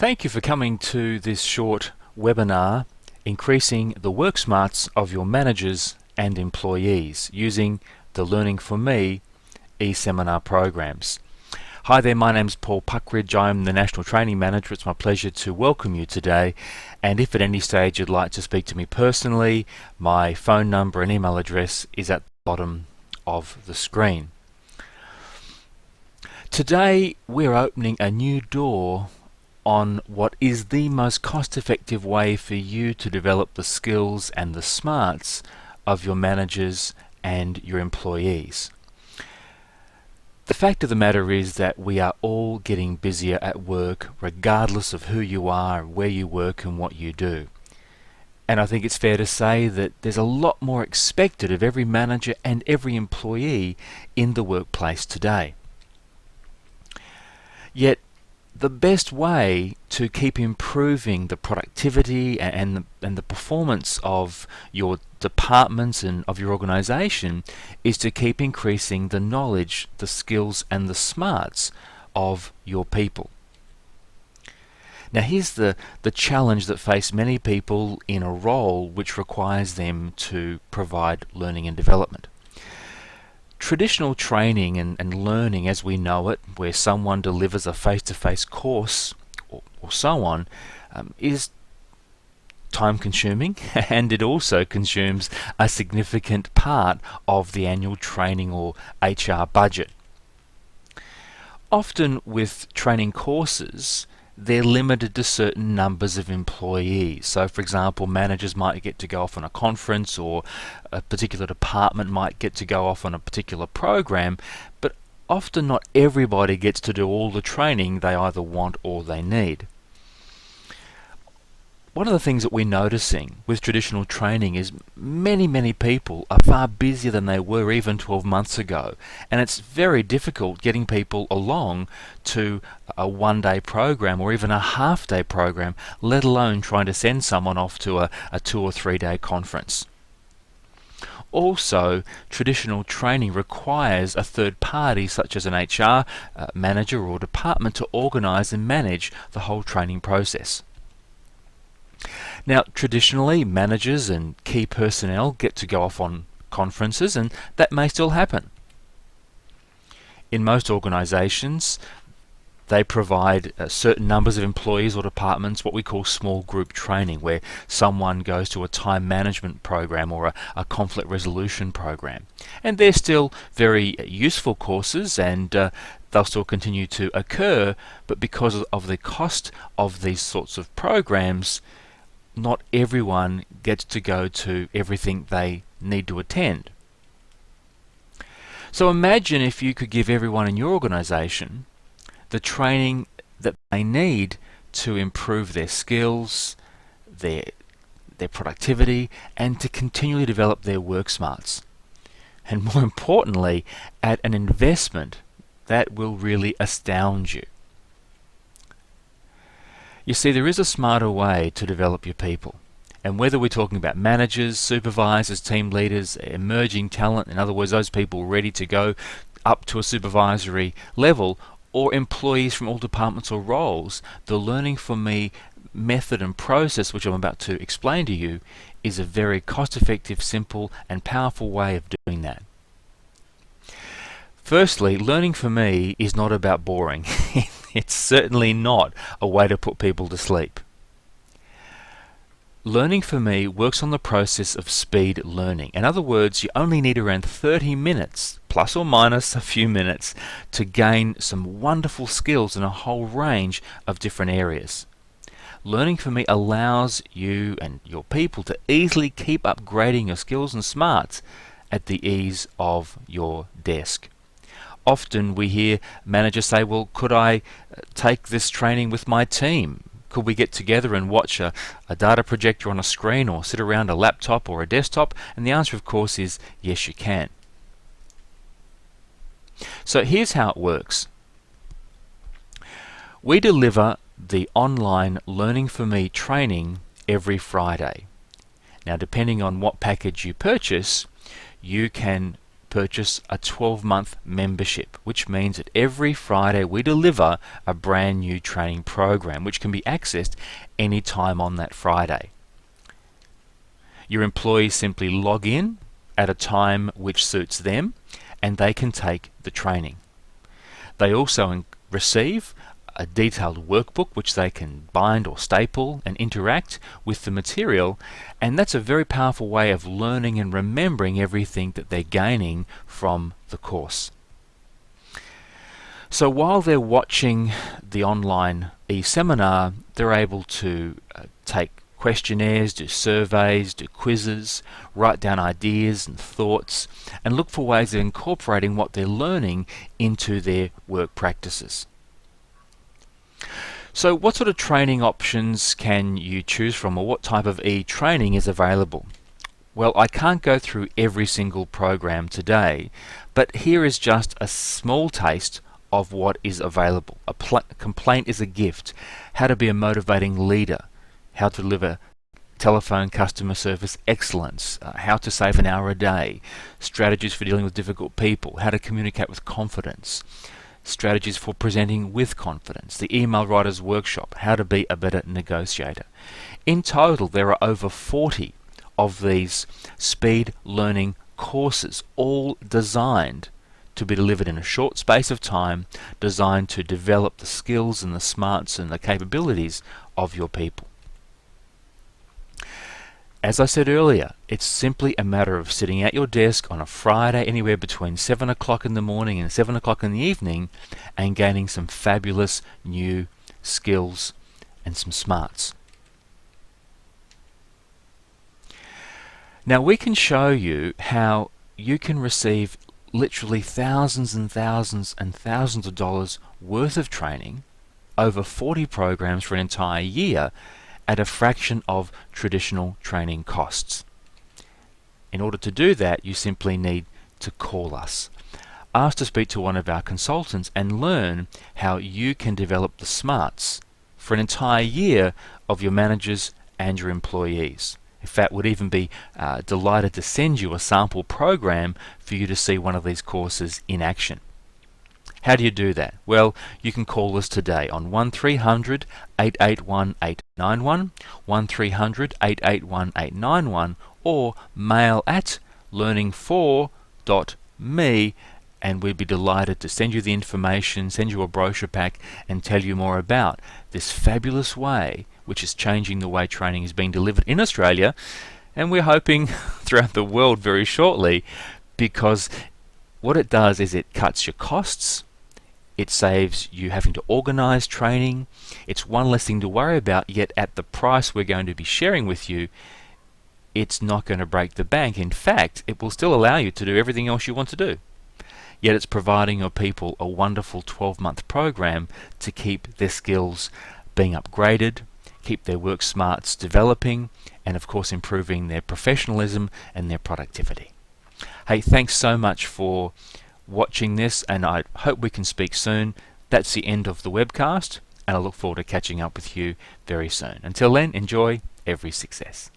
Thank you for coming to this short webinar, Increasing the Work Smarts of Your Managers and Employees using the Learning4me eSeminar programs. Hi there, my name's Paul Puckridge. I'm the National Training Manager. It's my pleasure to welcome you today, and if at any stage you'd like to speak to me personally, my phone number and email address is at the bottom of the screen. Today we're opening a new door on what is the most cost-effective way for you to develop the skills and the smarts of your managers and your employees. The fact of the matter is that we are all getting busier at work, regardless of who you are, where you work and what you do. And I think it's fair to say that there's a lot more expected of every manager and every employee in the workplace today. Yet the best way to keep improving the productivity and the performance of your departments and of your organization is to keep increasing the knowledge, the skills and the smarts of your people. Now here's the challenge that face many people in a role which requires them to provide learning and development. Traditional training and learning as we know it, where someone delivers a face-to-face course or so on, is time-consuming, and it also consumes a significant part of the annual training or HR budget. Often with training courses, they're limited to certain numbers of employees. So for example, managers might get to go off on a conference, or a particular department might get to go off on a particular program, but often not everybody gets to do all the training they either want or they need. One of the things that we're noticing with traditional training is many people are far busier than they were even 12 months ago, and it's very difficult getting people along to a one-day program or even a half-day program, let alone trying to send someone off to a 2 or 3 day conference. Also, traditional training requires a third party such as an HR manager or department to organize and manage the whole training process. Now, traditionally, managers and key personnel get to go off on conferences, and that may still happen. In most organizations, they provide certain numbers of employees or departments what we call small group training, where someone goes to a time management program or a conflict resolution program. And they're still very useful courses, and they'll still continue to occur, but because of the cost of these sorts of programs, not everyone gets to go to everything they need to attend. So imagine if you could give everyone in your organization the training that they need to improve their skills, their productivity, and to continually develop their work smarts. And more importantly, at an investment that will really astound you. You see, there is a smarter way to develop your people. And whether we're talking about managers, supervisors, team leaders, emerging talent, in other words, those people ready to go up to a supervisory level, or employees from all departments or roles, the Learning4me method and process, which I'm about to explain to you, is a very cost-effective, simple and powerful way of doing that. Firstly, Learning4me is not about boring. It's certainly not a way to put people to sleep. Learning4me works on the process of speed learning. In other words, you only need around 30 minutes, plus or minus a few minutes, to gain some wonderful skills in a whole range of different areas. Learning4me allows you and your people to easily keep upgrading your skills and smarts at the ease of your desk. Often we hear managers say, well, could I take this training with my team? Could we get together and watch a data projector on a screen, or sit around a laptop or a desktop? And the answer, of course, is yes, you can. So here's how it works. We deliver the online Learning4me training every Friday. Now, depending on what package you purchase, you can purchase a 12-month membership, which means that every Friday we deliver a brand new training program which can be accessed any time on that Friday. Your employees simply log in at a time which suits them and they can take the training. They also receive a detailed workbook which they can bind or staple and interact with the material, and that's a very powerful way of learning and remembering everything that they're gaining from the course. So while they're watching the online e-seminar, they're able to take questionnaires, do surveys, do quizzes, write down ideas and thoughts, and look for ways of incorporating what they're learning into their work practices. So what sort of training options can you choose from, or what type of e-training is available? Well, I can't go through every single program today, but here is just a small taste of what is available. A complaint is a gift, how to be a motivating leader, how to deliver telephone customer service excellence, how to save an hour a day, strategies for dealing with difficult people, how to communicate with confidence, strategies for presenting with confidence, the email writer's workshop, how to be a better negotiator. In total, there are over 40 of these speed learning courses, all designed to be delivered in a short space of time, designed to develop the skills and the smarts and the capabilities of your people. As I said earlier, it's simply a matter of sitting at your desk on a Friday anywhere between 7 o'clock in the morning and 7 o'clock in the evening and gaining some fabulous new skills and some smarts. Now we can show you how you can receive literally thousands and thousands and thousands of dollars worth of training, over 40 programs for an entire year, at a fraction of traditional training costs. In order to do that, you simply need to call us. Ask to speak to one of our consultants and learn how you can develop the smarts for an entire year of your managers and your employees. In fact, we'd even be delighted to send you a sample program for you to see one of these courses in action. How do you do that? Well, you can call us today on 1300 881 891, 1300 881 891, or mail at learning4me, and we'd be delighted to send you the information, send you a brochure pack, and tell you more about this fabulous way which is changing the way training is being delivered in Australia, and we're hoping throughout the world very shortly, because what it does is it cuts your costs. It saves you having to organise training. It's one less thing to worry about, yet at the price we're going to be sharing with you, it's not going to break the bank. In fact, it will still allow you to do everything else you want to do. Yet it's providing your people a wonderful 12-month program to keep their skills being upgraded, keep their work smarts developing, and of course improving their professionalism and their productivity. Hey, thanks so much for watching this, and I hope we can speak soon. That's the end of the webcast, and I look forward to catching up with you very soon. Until then, enjoy every success.